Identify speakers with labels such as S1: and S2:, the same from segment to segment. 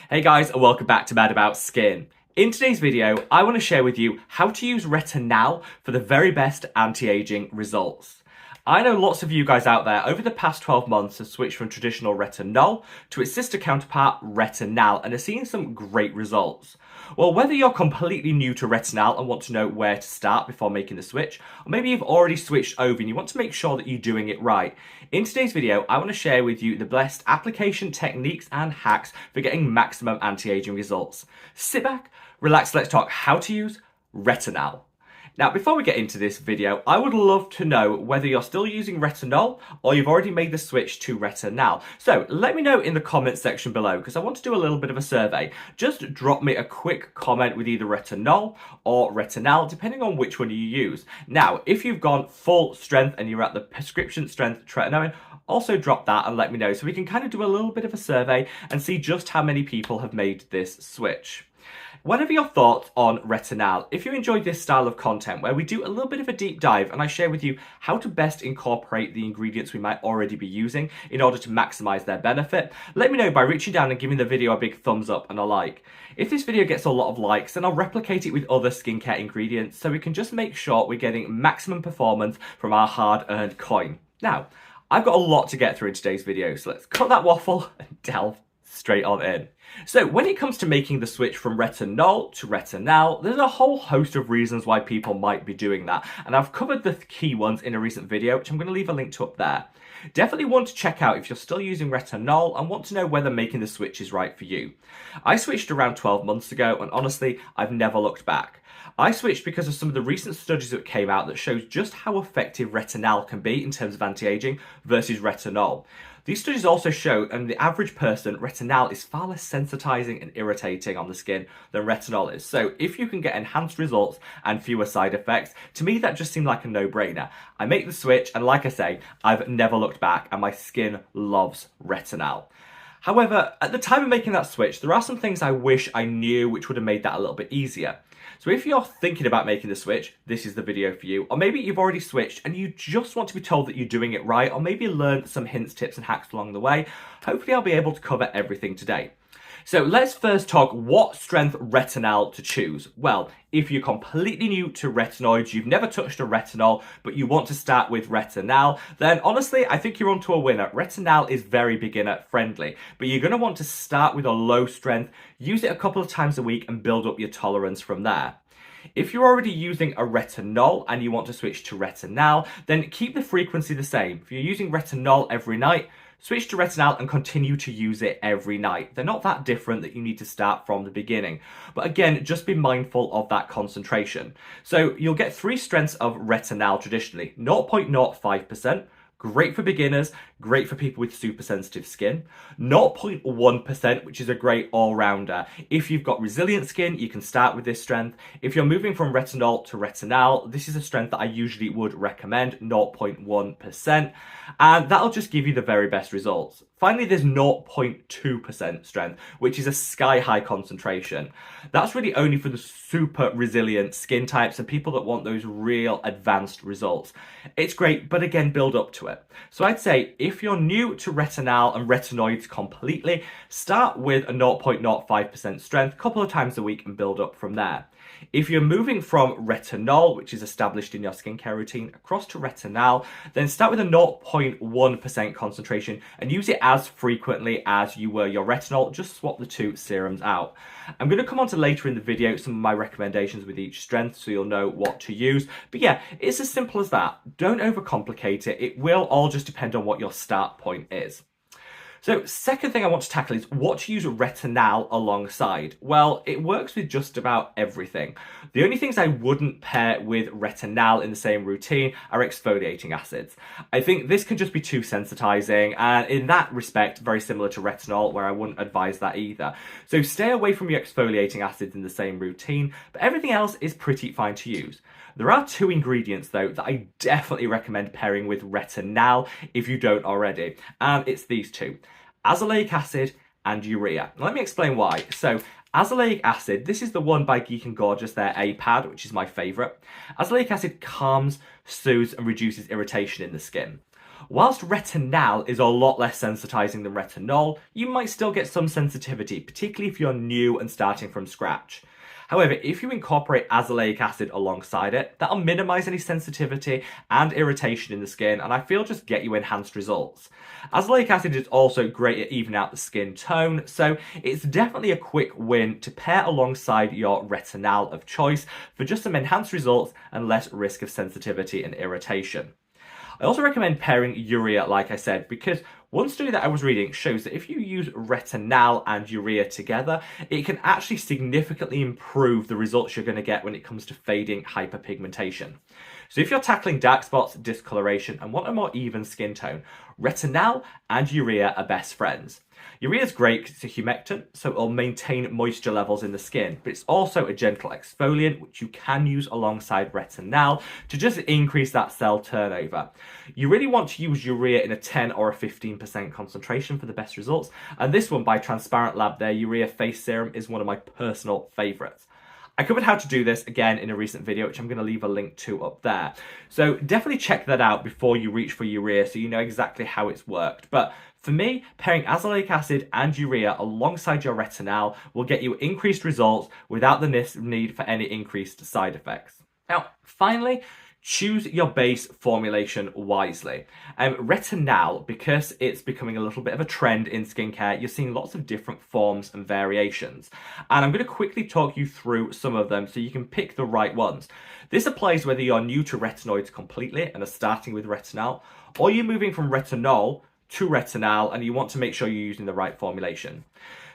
S1: Hey guys, and welcome back to Mad About Skin. In today's video, I want to share with you how to use Retinal for the very best anti-aging results. I know lots of you guys out there over the past 12 months have switched from traditional Retinol to its sister counterpart Retinal and are seeing some great results. Well, whether you're completely new to Retinal and want to know where to start before making the switch, or maybe you've already switched over and you want to make sure that you're doing it right, in today's video, I want to share with you the best application techniques and hacks for getting maximum anti-aging results. Sit back, relax, let's talk how to use Retinal. Now, before we get into this video, I would love to know whether you're still using Retinol or you've already made the switch to Retinal. So let me know in the comment section below because I want to do a little bit of a survey. Just drop me a quick comment with either Retinol or Retinal, depending on which one you use. Now, if you've gone full strength and you're at the prescription strength tretinoin, also drop that and let me know so we can kind of do a little bit of a survey and see just how many people have made this switch. Whatever your thoughts on Retinal, if you enjoyed this style of content where we do a little bit of a deep dive and I share with you how to best incorporate the ingredients we might already be using in order to maximize their benefit, let me know by reaching down and giving the video a big thumbs up and a like. If this video gets a lot of likes, then I'll replicate it with other skincare ingredients so we can just make sure we're getting maximum performance from our hard-earned coin. Now, I've got a lot to get through in today's video, so let's cut that waffle and delve straight on in. So when it comes to making the switch from Retinol to Retinal, there's a whole host of reasons why people might be doing that, and I've covered the key ones in a recent video, which I'm going to leave a link to up there. Definitely want to check out if you're still using Retinol and want to know whether making the switch is right for you. I switched around 12 months ago, and honestly, I've never looked back. I switched because of some of the recent studies that came out that shows just how effective Retinal can be in terms of anti-aging versus Retinol. These studies also show that in the average person, Retinal is far less sensitizing and irritating on the skin than Retinol is. So if you can get enhanced results and fewer side effects, to me that just seemed like a no-brainer. I make the switch and like I say, I've never looked back and my skin loves Retinal. However, at the time of making that switch, there are some things I wish I knew which would have made that a little bit easier. So if you're thinking about making the switch, this is the video for you. Or maybe you've already switched and you just want to be told that you're doing it right, or maybe learn some hints, tips and hacks along the way. Hopefully I'll be able to cover everything today. So let's first talk what strength Retinal to choose. Well, if you're completely new to retinoids, you've never touched a retinol, but you want to start with Retinal, then honestly, I think you're onto a winner. Retinal is very beginner friendly, but you're going to want to start with a low strength, use it a couple of times a week and build up your tolerance from there. If you're already using a retinol and you want to switch to Retinal, then keep the frequency the same. If you're using retinol every night, switch to Retinal and continue to use it every night. They're not that different that you need to start from the beginning. But again, just be mindful of that concentration. So you'll get 3 strengths of Retinal traditionally. 0.05%, great for beginners, great for people with super sensitive skin. 0.1%, which is a great all-rounder. If you've got resilient skin, you can start with this strength. If you're moving from Retinol to Retinal, this is a strength that I usually would recommend, 0.1%. And that'll just give you the very best results. Finally, there's 0.2% strength, which is a sky-high concentration. That's really only for the super resilient skin types and people that want those real advanced results. It's great, but again, build up to it. So I'd say if you're new to Retinal and retinoids completely, start with a 0.05% strength a couple of times a week and build up from there. If you're moving from Retinol, which is established in your skincare routine, across to Retinal, then start with a 0.1% concentration and use it as frequently as you were your Retinol. Just swap the 2 serums out. I'm going to come on to later in the video some of my recommendations with each strength so you'll know what to use. But yeah, it's as simple as that. Don't overcomplicate it. It will all just depend on what your start point is. So second thing I want to tackle is what to use Retinal alongside. Well, it works with just about everything. The only things I wouldn't pair with Retinal in the same routine are exfoliating acids. I think this can just be too sensitizing, and in that respect, very similar to Retinol, where I wouldn't advise that either. So stay away from your exfoliating acids in the same routine, but everything else is pretty fine to use. There are 2 ingredients though that I definitely recommend pairing with Retinal if you don't already, and it's these 2. Azelaic acid and urea. Now, let me explain why. So azelaic acid, this is the one by Geek and Gorgeous, their A-pad, which is my favourite. Azelaic acid calms, soothes and reduces irritation in the skin. Whilst retinal is a lot less sensitizing than retinol, you might still get some sensitivity, particularly if you're new and starting from scratch. However, if you incorporate azelaic acid alongside it, that'll minimize any sensitivity and irritation in the skin, and I feel just get you enhanced results. Azelaic acid is also great at evening out the skin tone, so it's definitely a quick win to pair alongside your retinal of choice for just some enhanced results and less risk of sensitivity and irritation. I also recommend pairing urea, like I said, because one study that I was reading shows that if you use retinal and urea together, it can actually significantly improve the results you're going to get when it comes to fading hyperpigmentation. So if you're tackling dark spots, discoloration, and want a more even skin tone, retinal and urea are best friends. Urea is great because it's a humectant, so it'll maintain moisture levels in the skin, but it's also a gentle exfoliant, which you can use alongside retinal to just increase that cell turnover. You really want to use urea in a 10 or a 15% concentration for the best results, and this one by Transparent Lab, their urea face serum, is one of my personal favorites. I covered how to do this again in a recent video, which I'm going to leave a link to up there. So definitely check that out before you reach for urea so you know exactly how it's worked. But for me, pairing azelaic acid and urea alongside your retinal will get you increased results without the need for any increased side effects. Now, finally, choose your base formulation wisely. Retinal, because it's becoming a little bit of a trend in skincare, you're seeing lots of different forms and variations. And I'm going to quickly talk you through some of them so you can pick the right ones. This applies whether you're new to retinoids completely and are starting with retinal, or you're moving from retinol to retinal and you want to make sure you're using the right formulation.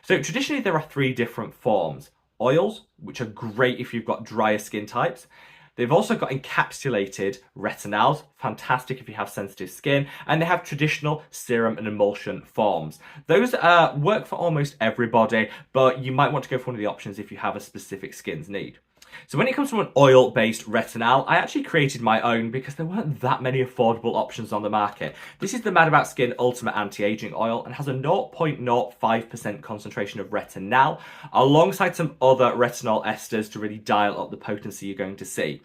S1: So traditionally there are three different forms. Oils, which are great if you've got drier skin types. They've also got encapsulated retinols, fantastic if you have sensitive skin, and they have traditional serum and emulsion forms. Those work for almost everybody, but you might want to go for one of the options if you have a specific skin's need. So when it comes to an oil-based retinal, I actually created my own because there weren't that many affordable options on the market. This is the Mad About Skin Ultimate Anti-Aging Oil and has a 0.05% concentration of retinal alongside some other retinol esters to really dial up the potency you're going to see.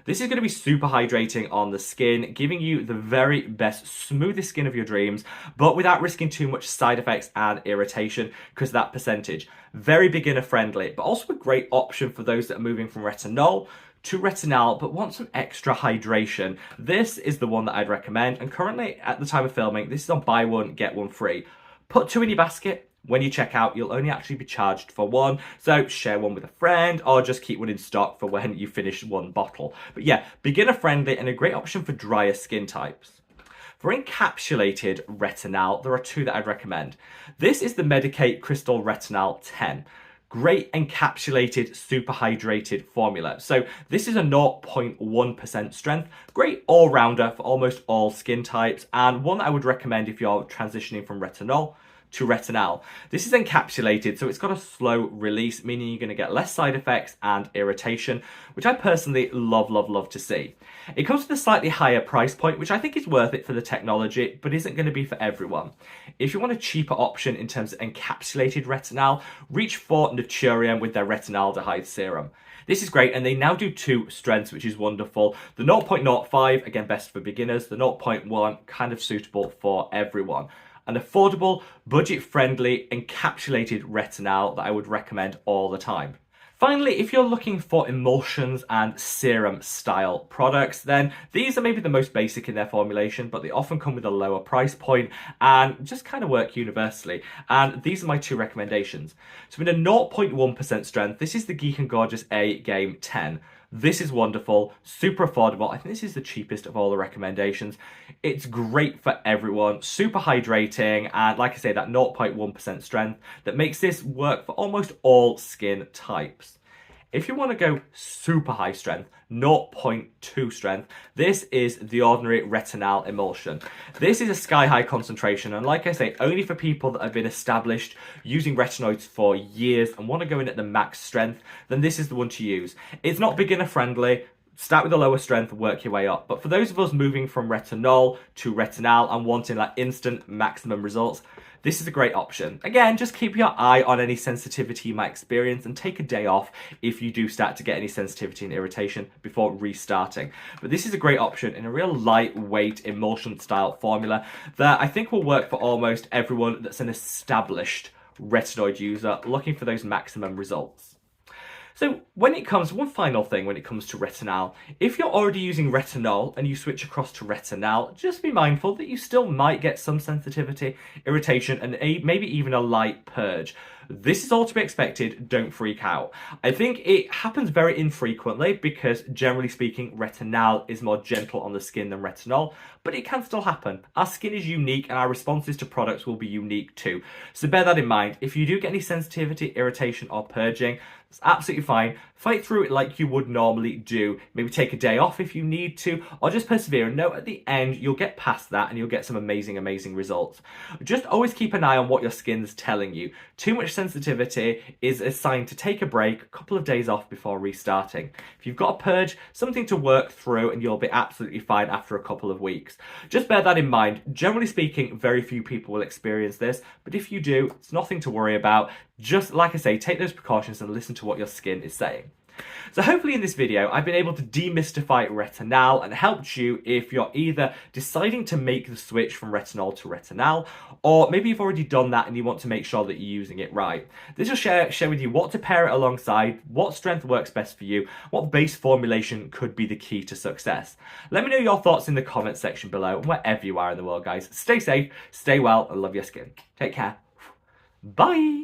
S1: This is going to be super hydrating on the skin, giving you the very best, smoothest skin of your dreams, but without risking too much side effects and irritation because of that percentage. Very beginner friendly, but also a great option for those that are moving from retinol to retinal but want some extra hydration. This is the one that I'd recommend, and currently at the time of filming, this is on buy one, get one free. Put two in your basket. When you check out, you'll only actually be charged for one, so share one with a friend or just keep one in stock for when you finish one bottle. But yeah, beginner friendly and a great option for drier skin types. For encapsulated retinal, there are two that I'd recommend. This is the Medicate Crystal Retinal 10. Great encapsulated, super hydrated formula. So this is a 0.1% strength, great all-rounder for almost all skin types, and one that I would recommend if you're transitioning from retinol to retinal. This is encapsulated, so it's got a slow release, meaning you're going to get less side effects and irritation, which I personally love to see. It comes with a slightly higher price point, which I think is worth it for the technology, but isn't going to be for everyone. If you want a cheaper option in terms of encapsulated retinal, reach for Naturium with their retinaldehyde serum. This is great, and they now do two strengths, which is wonderful. The 0.05, again, best for beginners. The 0.1, kind of suitable for everyone. An affordable, budget-friendly, encapsulated retinal that I would recommend all the time. Finally, if you're looking for emulsions and serum style products, then these are maybe the most basic in their formulation, but they often come with a lower price point and just kind of work universally. And these are my two recommendations. So in a 0.1% strength, this is the Geek and Gorgeous A Game 10. This is wonderful, super affordable. I think this is the cheapest of all the recommendations. It's great for everyone, super hydrating, and like I say, that 0.1% strength that makes this work for almost all skin types. If you want to go super high strength, 0.2 strength, this is the ordinary retinal emulsion. This is a sky-high concentration, and like I say, only for people that have been established using retinoids for years and want to go in at the max strength, then this is the one to use. It's not beginner friendly, start with the lower strength and work your way up. But for those of us moving from retinol to retinal and wanting like instant maximum results, this is a great option. Again, just keep your eye on any sensitivity you might experience and take a day off if you do start to get any sensitivity and irritation before restarting. But this is a great option in a real lightweight emulsion style formula that I think will work for almost everyone that's an established retinoid user looking for those maximum results. So one final thing when it comes to retinal, if you're already using retinol and you switch across to retinal, just be mindful that you still might get some sensitivity, irritation, and maybe even a light purge. This is all to be expected, don't freak out. I think it happens very infrequently because generally speaking, retinal is more gentle on the skin than retinol, but it can still happen. Our skin is unique and our responses to products will be unique too. So bear that in mind. If you do get any sensitivity, irritation, or purging, it's absolutely fine. Fight through it like you would normally do. Maybe take a day off if you need to, or just persevere and know at the end you'll get past that and you'll get some amazing, amazing results. Just always keep an eye on what your skin's telling you. Too much sensitivity is a sign to take a break, a couple of days off before restarting. If you've got a purge, something to work through and you'll be absolutely fine after a couple of weeks. Just bear that in mind. Generally speaking, very few people will experience this, but if you do, it's nothing to worry about. Just like I say, take those precautions and listen to what your skin is saying. So hopefully in this video, I've been able to demystify retinal and helped you if you're either deciding to make the switch from retinol to retinal, or maybe you've already done that and you want to make sure that you're using it right. This will share with you what to pair it alongside, what strength works best for you, what base formulation could be the key to success. Let me know your thoughts in the comment section below, wherever you are in the world, guys. Stay safe, stay well, and love your skin. Take care. Bye.